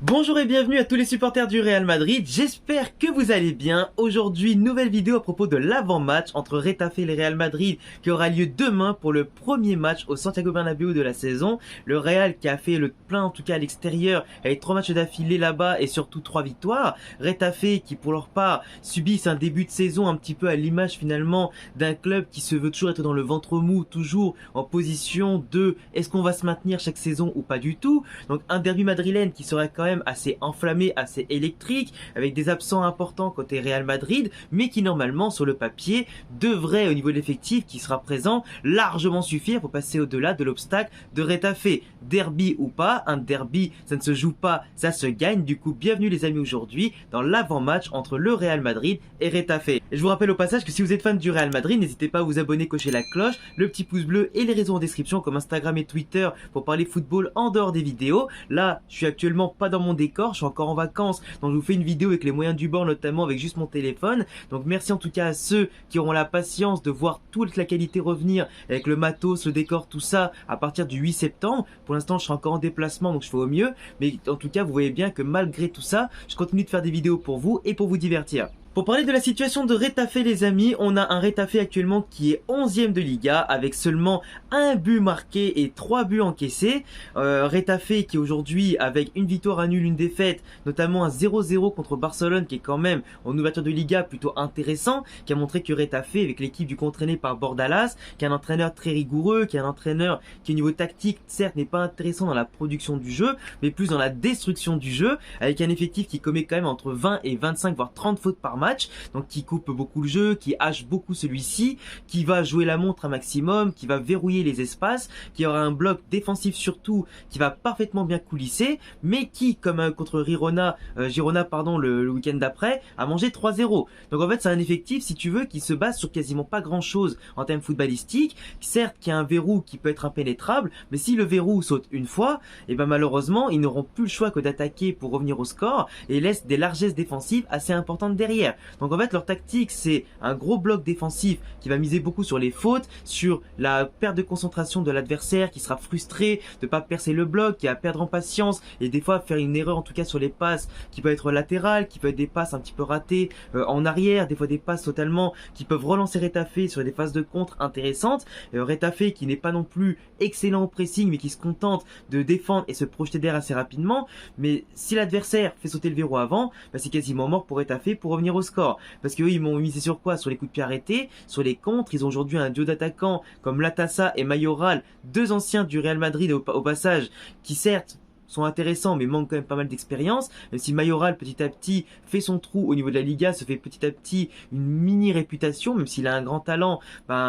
Bonjour et bienvenue à tous les supporters du Real Madrid, j'espère que vous allez bien. Aujourd'hui, nouvelle vidéo à propos de l'avant-match entre Retafe et le Real Madrid qui aura lieu demain pour le premier match au Santiago Bernabéu de la saison. Le Real qui a fait le plein en tout cas à l'extérieur avec 3 matchs d'affilée là-bas et surtout 3 victoires. Retafe qui pour leur part subissent un début de saison un petit peu à l'image finalement d'un club qui se veut toujours être dans le ventre mou, toujours en position de est-ce qu'on va se maintenir chaque saison ou pas du tout. Donc un derby madrilène qui sera quand même assez enflammé, assez électrique, avec des absents importants côté Real Madrid, mais qui normalement sur le papier devrait au niveau de l'effectif qui sera présent largement suffire pour passer au-delà de l'obstacle de Retafe. Derby ou pas, un derby ça ne se joue pas, ça se gagne. Du coup bienvenue les amis aujourd'hui dans l'avant-match entre le Real Madrid et Retafe. Et je vous rappelle au passage que si vous êtes fan du Real Madrid, n'hésitez pas à vous abonner, cocher la cloche, le petit pouce bleu et les réseaux en description comme Instagram et Twitter pour parler football en dehors des vidéos. Là je suis actuellement pas dans mon décor, je suis encore en vacances, donc je vous fais une vidéo avec les moyens du bord, notamment avec juste mon téléphone. Donc merci en tout cas à ceux qui auront la patience de voir toute la qualité revenir avec le matos, le décor, tout ça à partir du 8 septembre. Pour l'instant je suis encore en déplacement donc je fais au mieux, mais en tout cas vous voyez bien que malgré tout ça, je continue de faire des vidéos pour vous et pour vous divertir. Pour parler de la situation de Retafe les amis, on a un Retafe actuellement qui est 11e de Liga avec seulement un but marqué et 3 buts encaissés. Retafe qui aujourd'hui avec une victoire, un nul, une défaite, notamment un 0-0 contre Barcelone qui est quand même en ouverture de Liga plutôt intéressant, qui a montré que Retafe avec l'équipe du entraîné par Bordalas, qui est un entraîneur très rigoureux, qui est un entraîneur qui au niveau tactique certes n'est pas intéressant dans la production du jeu, mais plus dans la destruction du jeu, avec un effectif qui commet quand même entre 20 et 25 voire 30 fautes par match. Donc qui coupe beaucoup le jeu, qui hache beaucoup celui-ci, qui va jouer la montre un maximum, qui va verrouiller les espaces, qui aura un bloc défensif surtout qui va parfaitement bien coulisser, mais qui comme contre Girona le week-end d'après a mangé 3-0. Donc en fait c'est un effectif si tu veux qui se base sur quasiment pas grand chose en termes footballistiques, certes qui a un verrou qui peut être impénétrable, mais si le verrou saute une fois, et ben malheureusement ils n'auront plus le choix que d'attaquer pour revenir au score et laissent des largesses défensives assez importantes derrière. Donc en fait leur tactique c'est un gros bloc défensif qui va miser beaucoup sur les fautes, sur la perte de concentration de l'adversaire qui sera frustré de pas percer le bloc, qui va perdre en patience et des fois faire une erreur en tout cas sur les passes qui peut être latérales, qui peut être des passes un petit peu ratées en arrière, des fois des passes totalement qui peuvent relancer Retafe sur des phases de contre intéressantes. Retafe qui n'est pas non plus excellent au pressing mais qui se contente de défendre et se projeter derrière assez rapidement, mais si l'adversaire fait sauter le verrou avant, bah c'est quasiment mort pour Retafe pour revenir au score. Parce qu'eux ils m'ont misé sur quoi? Sur les coups de pied arrêtés, sur les contres. Ils ont aujourd'hui un duo d'attaquants comme Latassa et Mayoral, deux anciens du Real Madrid au passage, qui certes sont intéressants mais manquent quand même pas mal d'expérience, même si Mayoral petit à petit fait son trou au niveau de la Liga, se fait petit à petit une mini réputation, même s'il a un grand talent,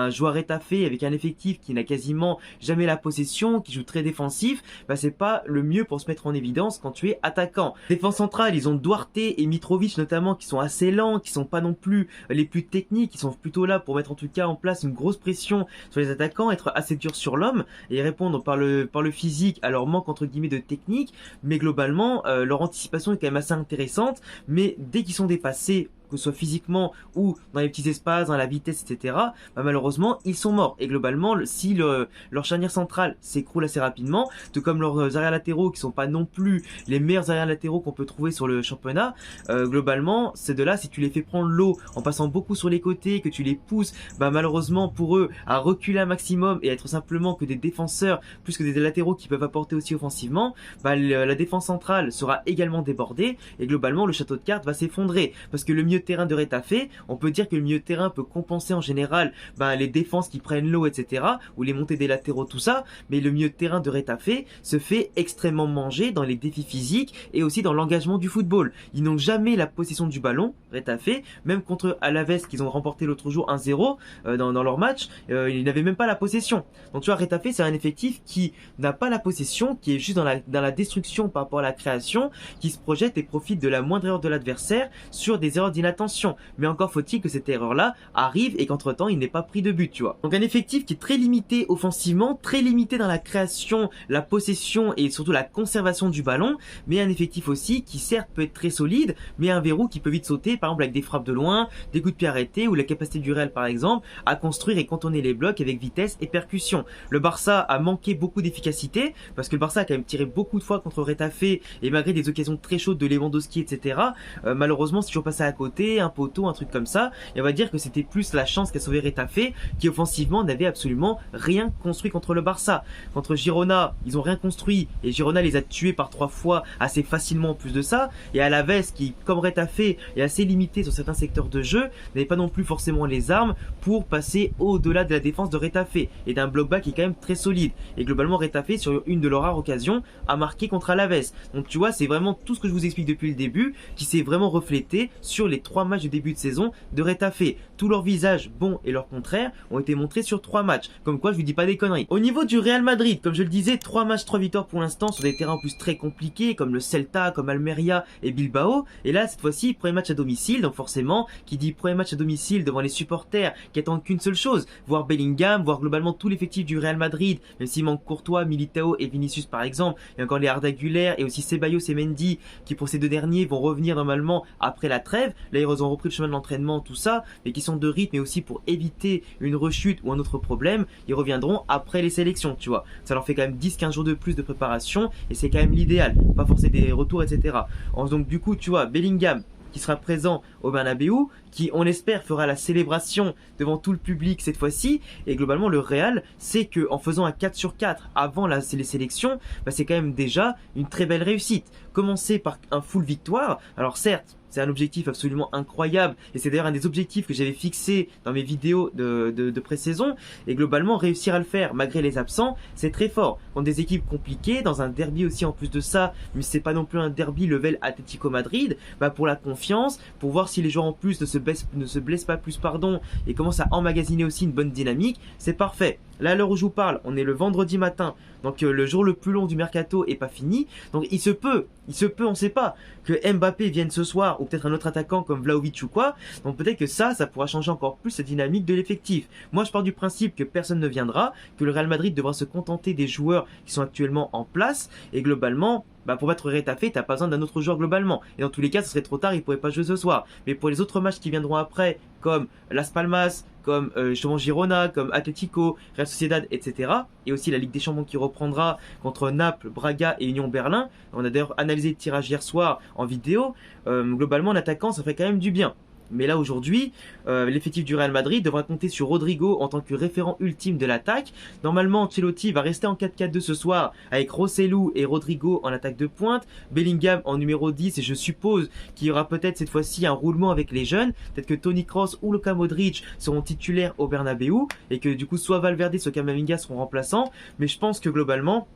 joueur Retafe avec un effectif qui n'a quasiment jamais la possession, qui joue très défensif, c'est pas le mieux pour se mettre en évidence quand tu es attaquant. Défense centrale, ils ont Duarte et Mitrovic notamment qui sont assez lents, qui sont pas non plus les plus techniques, qui sont plutôt là pour mettre en tout cas en place une grosse pression sur les attaquants, être assez dur sur l'homme et répondre par le physique à leur manque entre guillemets de technique. Mais globalement leur anticipation est quand même assez intéressante, mais dès qu'ils sont dépassés que ce soit physiquement ou dans les petits espaces, dans la vitesse, etc., malheureusement, ils sont morts. Et globalement, si leur charnière centrale s'écroule assez rapidement, tout comme leurs arrières latéraux qui sont pas non plus les meilleurs arrières latéraux qu'on peut trouver sur le championnat, globalement, ces deux-là, si tu les fais prendre l'eau en passant beaucoup sur les côtés, que tu les pousses, malheureusement pour eux, à reculer un maximum et être simplement que des défenseurs plus que des latéraux qui peuvent apporter aussi offensivement, la défense centrale sera également débordée et globalement, le château de cartes va s'effondrer. Parce que le mieux de terrain de Retafe, on peut dire que le milieu de terrain peut compenser en général les défenses qui prennent l'eau, etc., ou les montées des latéraux, tout ça, mais le milieu de terrain de Retafe se fait extrêmement manger dans les défis physiques et aussi dans l'engagement du football. Ils n'ont jamais la possession du ballon, Retafe, même contre Alaves qu'ils ont remporté l'autre jour 1-0 dans leur match, ils n'avaient même pas la possession. Donc tu vois, Retafe c'est un effectif qui n'a pas la possession, qui est juste dans la destruction par rapport à la création, qui se projette et profite de la moindre erreur de l'adversaire sur des erreurs dynamiques l'inattention. Mais encore faut-il que cette erreur-là arrive et qu'entre-temps, il n'ait pas pris de but, tu vois. Donc un effectif qui est très limité offensivement, très limité dans la création, la possession et surtout la conservation du ballon, mais un effectif aussi qui certes peut être très solide, mais un verrou qui peut vite sauter, par exemple avec des frappes de loin, des coups de pied arrêtés ou la capacité du Real par exemple à construire et contourner les blocs avec vitesse et percussion. Le Barça a manqué beaucoup d'efficacité parce que le Barça a quand même tiré beaucoup de fois contre Retafe et malgré des occasions très chaudes de Lewandowski, etc. Malheureusement, c'est toujours passé à côté, un poteau, un truc comme ça. Et on va dire que c'était plus la chance qu'a sauvé Retafe qui offensivement n'avait absolument rien construit contre le Barça. Contre Girona, ils ont rien construit et Girona les a tués par 3 fois assez facilement en plus de ça. Et Alaves qui, comme Retafe, est assez limité sur certains secteurs de jeu, n'avait pas non plus forcément les armes pour passer au-delà de la défense de Retafe et d'un bloc bas qui est quand même très solide. Et globalement, Retafe, sur une de leurs rares occasions, a marqué contre Alaves. Donc tu vois, c'est vraiment tout ce que je vous explique depuis le début qui s'est vraiment reflété sur les 3 matchs de début de saison de Retafe. Tous leurs visages bons et leurs contraires ont été montrés sur 3 matchs. Comme quoi, je vous dis pas des conneries. Au niveau du Real Madrid, comme je le disais, 3 matchs, 3 victoires pour l'instant sur des terrains en plus très compliqués comme le Celta, comme Almeria et Bilbao. Et là, cette fois-ci, premier match à domicile. Donc forcément, qui dit premier match à domicile devant les supporters qui attendent qu'une seule chose, voir Bellingham, voir globalement tout l'effectif du Real Madrid, même s'il manque Courtois, Militao et Vinicius par exemple, et encore les Arda Güler et aussi Ceballos et Mendy qui pour ces deux derniers vont revenir normalement après la trêve. Là ils ont repris le chemin de l'entraînement, tout ça, mais qui sont de rythme et aussi pour éviter une rechute ou un autre problème, ils reviendront après les sélections, tu vois. Ça leur fait quand même 10-15 jours de plus de préparation et c'est quand même l'idéal, pas forcer des retours, etc. Donc du coup, tu vois, Bellingham qui sera présent au Bernabeu, qui on espère fera la célébration devant tout le public cette fois-ci, et globalement le Real sait que en faisant un 4 sur 4 avant les sélections, bah, c'est quand même déjà une très belle réussite. Commencer par un full victoire, alors certes c'est un objectif absolument incroyable et c'est d'ailleurs un des objectifs que j'avais fixé dans mes vidéos de pré-saison, et globalement réussir à le faire malgré les absents c'est très fort contre des équipes compliquées, dans un derby aussi en plus de ça, mais c'est pas non plus un derby level Atlético Madrid, bah pour la confiance, pour voir si les joueurs en plus ne se blessent pas plus et commencent à emmagasiner aussi une bonne dynamique, c'est parfait. Là à l'heure où je vous parle, on est le vendredi matin, donc le jour le plus long du mercato est pas fini, donc il se peut, on sait pas, que Mbappé vienne ce soir, ou peut-être un autre attaquant comme Vlahovic ou quoi, donc peut-être que ça pourra changer encore plus la dynamique de l'effectif. Moi je pars du principe que personne ne viendra, que le Real Madrid devra se contenter des joueurs qui sont actuellement en place, et globalement, bah pour battre Retafe, t'as pas besoin d'un autre joueur globalement. Et dans tous les cas, ce serait trop tard, il pourrait pas jouer ce soir. Mais pour les autres matchs qui viendront après, comme Las Palmas, comme justement Girona, comme Atlético, Real Sociedad, etc. Et aussi la Ligue des Champions qui reprendra contre Naples, Braga et Union Berlin. On a d'ailleurs analysé le tirage hier soir en vidéo. Globalement, en attaquant, ça fait quand même du bien. Mais là aujourd'hui, l'effectif du Real Madrid devra compter sur Rodrigo en tant que référent ultime de l'attaque. Normalement, Ancelotti va rester en 4-4-2 ce soir avec Rossellou et Rodrigo en attaque de pointe, Bellingham en numéro 10, et je suppose qu'il y aura peut-être cette fois-ci un roulement avec les jeunes. Peut-être que Toni Kroos ou Luka Modric seront titulaires au Bernabeu et que du coup soit Valverde, soit Camavinga seront remplaçants. Mais je pense que globalement,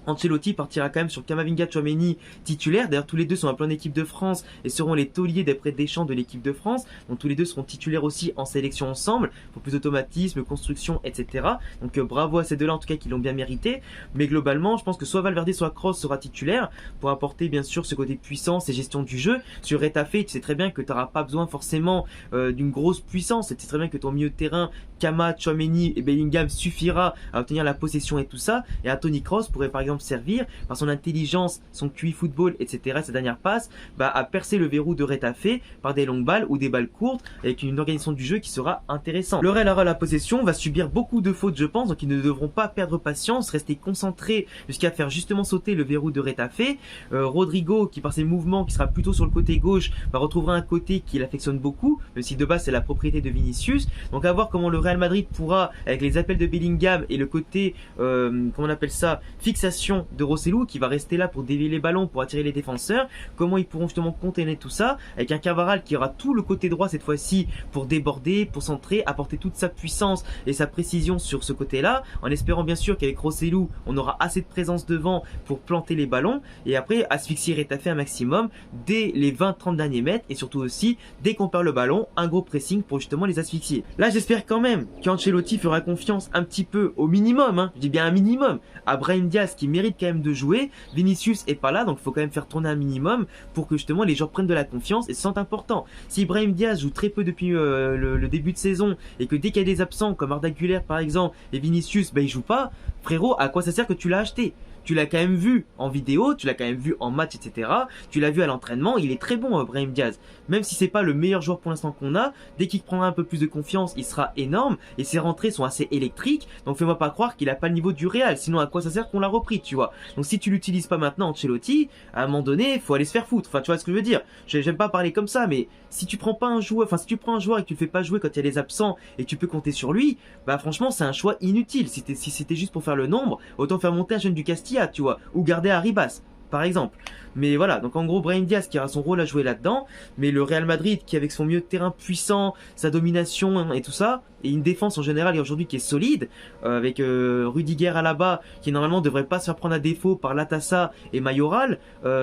Ancelotti partira quand même sur Camavinga, Tchouaméni titulaire. D'ailleurs, tous les deux sont un peu en équipe de France et seront les tauliers d'après Deschamps de l'équipe de France. Donc tous les deux seront titulaires aussi en sélection ensemble pour plus d'automatisme, construction, etc. Donc bravo à ces deux-là en tout cas qui l'ont bien mérité. Mais globalement, je pense que soit Valverde, soit Kroos sera titulaire pour apporter bien sûr ce côté puissance et gestion du jeu. Sur Retafe, tu sais très bien que tu n'auras pas besoin forcément d'une grosse puissance. Tu sais très bien que ton milieu de terrain, Kama, Tchouaméni et Bellingham suffira à obtenir la possession et tout ça. Et Toni Kroos pourrait par exemple servir par son intelligence, son QI football, etc. Sa dernière passe, à percer le verrou de Retafe par des longues balles ou des balles courtes avec une organisation du jeu qui sera intéressante. Le Real aura la possession, va subir beaucoup de fautes je pense, donc ils ne devront pas perdre patience, rester concentrés jusqu'à faire justement sauter le verrou de Retafe. Rodrigo qui par ses mouvements qui sera plutôt sur le côté gauche retrouvera un côté qu'il affectionne beaucoup, même si de base c'est la propriété de Vinicius. Donc à voir comment le Real Madrid pourra, avec les appels de Bellingham et le côté comment on appelle ça, fixation de Rossellou qui va rester là pour dévier les ballons, pour attirer les défenseurs, comment ils pourront justement contenir tout ça, avec un Carvajal qui aura tout le côté droit cette fois-ci pour déborder, pour centrer, apporter toute sa puissance et sa précision sur ce côté-là, en espérant bien sûr qu'avec Rossellou on aura assez de présence devant pour planter les ballons et après asphyxier Retafe un maximum dès les 20-30 derniers mètres, et surtout aussi dès qu'on perd le ballon, un gros pressing pour justement les asphyxier. Là j'espère quand même qu'Ancelotti fera confiance un petit peu au minimum, je dis bien un minimum, à Brahim Diaz qui qui méritent quand même de jouer. Vinicius est pas là, donc il faut quand même faire tourner un minimum pour que justement les joueurs prennent de la confiance et se sentent importants. Si Brahim Diaz joue très peu depuis le début de saison et que dès qu'il y a des absents comme Arda Güler par exemple et Vinicius, il joue pas, frérot, à quoi ça sert que tu l'as acheté? Tu l'as quand même vu en vidéo, tu l'as quand même vu en match, etc. Tu l'as vu à l'entraînement, il est très bon, Brahim Diaz. Même si c'est pas le meilleur joueur pour l'instant qu'on a, dès qu'il prendra un peu plus de confiance, il sera énorme et ses rentrées sont assez électriques. Donc fais-moi pas croire qu'il a pas le niveau du Real. Sinon à quoi ça sert qu'on l'a repris, tu vois? Donc si tu l'utilises pas maintenant, Ancelotti, à un moment donné, faut aller se faire foutre. Enfin, tu vois ce que je veux dire? J'aime pas parler comme ça, mais si tu prends pas un joueur, enfin si tu prends un joueur et que tu le fais pas jouer quand il y a les absents et que tu peux compter sur lui, franchement c'est un choix inutile. Si c'était juste pour faire le nombre, autant faire monter un jeune du Castilla, tu vois, ou garder Arribas par exemple. Mais voilà, donc en gros Brahim Diaz qui aura son rôle à jouer là-dedans, mais le Real Madrid qui avec son milieu de terrain puissant, sa domination et tout ça, et une défense en général et aujourd'hui qui est solide, avec Rudiger à la bas qui normalement devrait pas se faire prendre à défaut par Latassa et Mayoral,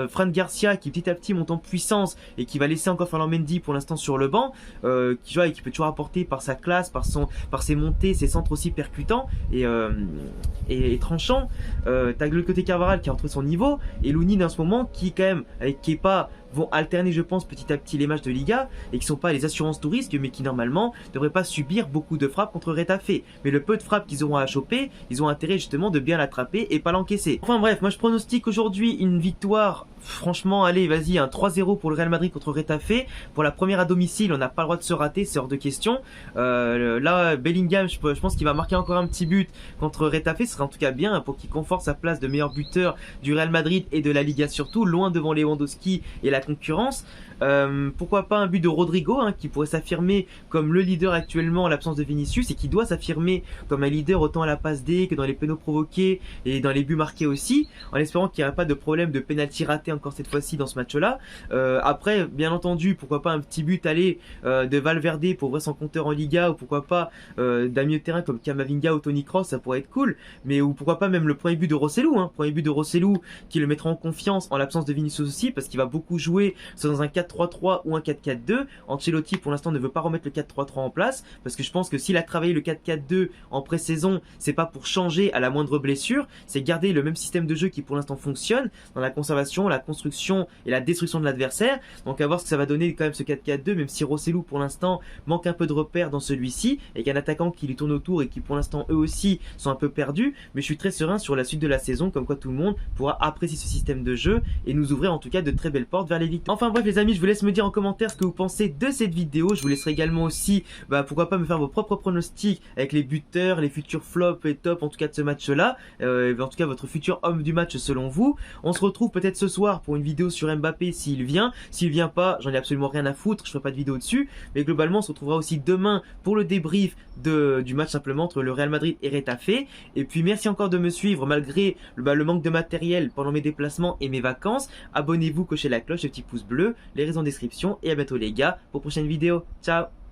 Fran Garcia qui petit à petit monte en puissance et qui va laisser encore Ferland Mendy pour l'instant sur le banc, qui peut toujours apporter par sa classe, par ses montées, ses centres aussi percutants et tranchants. T'as le côté Carvajal qui a retrouvé son niveau et Lounine en ce moment qui quand même avec Kepa vont alterner je pense petit à petit les matchs de Liga et qui sont pas les assurances tout risque mais qui normalement devraient pas subir beaucoup de frappes contre Retafe. Mais le peu de frappes qu'ils auront à choper, ils ont intérêt justement de bien l'attraper et pas l'encaisser. Enfin bref, moi je pronostique aujourd'hui une victoire, franchement allez vas-y, un 3-0 pour le Real Madrid contre Retafe. Pour la première à domicile, on n'a pas le droit de se rater, c'est hors de question. Là Bellingham, je pense qu'il va marquer encore un petit but contre Retafe, ce serait en tout cas bien pour qu'il conforte sa place de meilleur buteur du Real Madrid et de la Liga surtout, loin devant Lewandowski et la concurrence. Pourquoi pas un but de Rodrigo qui pourrait s'affirmer comme le leader actuellement en l'absence de Vinicius et qui doit s'affirmer comme un leader autant à la passe D que dans les pénaux provoqués et dans les buts marqués aussi, en espérant qu'il n'y aura pas de problème de penalty raté encore cette fois-ci dans ce match-là. Après, bien entendu, pourquoi pas un petit but de Valverde pour ouvrir son compteur en Liga, ou pourquoi pas d'un milieu de terrain comme Camavinga ou Toni Kroos, ça pourrait être cool, mais ou pourquoi pas même le premier but de Rossellou, premier but de Rossellou qui le mettra en confiance en l'absence de Vinicius aussi, parce qu'il va beaucoup jouer soit dans un 4-3-3 ou un 4-4-2. Ancelotti pour l'instant ne veut pas remettre le 4-3-3 en place, parce que je pense que s'il a travaillé le 4-4-2 en pré-saison, c'est pas pour changer à la moindre blessure, c'est garder le même système de jeu qui pour l'instant fonctionne dans la conservation, la construction et la destruction de l'adversaire. Donc à voir ce que ça va donner quand même ce 4-4-2, même si Rossellou pour l'instant manque un peu de repères dans celui-ci et qu'un attaquant qui lui tourne autour et qui pour l'instant eux aussi sont un peu perdus, mais je suis très serein sur la suite de la saison, comme quoi tout le monde pourra apprécier ce système de jeu et nous ouvrir en tout cas de très belles portes vers les victoires. Enfin bref les amis, je vous laisse me dire en commentaire ce que vous pensez de cette vidéo. Je vous laisserai également aussi pourquoi pas me faire vos propres pronostics avec les buteurs, les futurs flops et tops en tout cas de ce match là, en tout cas votre futur homme du match selon vous. On se retrouve peut-être ce soir pour une vidéo sur Mbappé s'il vient pas, j'en ai absolument rien à foutre, je ferai pas de vidéo dessus, mais globalement on se retrouvera aussi demain pour le débrief du match simplement entre le Real Madrid et Retafe. Et puis merci encore de me suivre malgré le manque de matériel pendant mes déplacements et mes vacances. Abonnez-vous, cochez la cloche, le petit pouce bleu, les raisons en description et à bientôt les gars pour une prochaine vidéo. Ciao.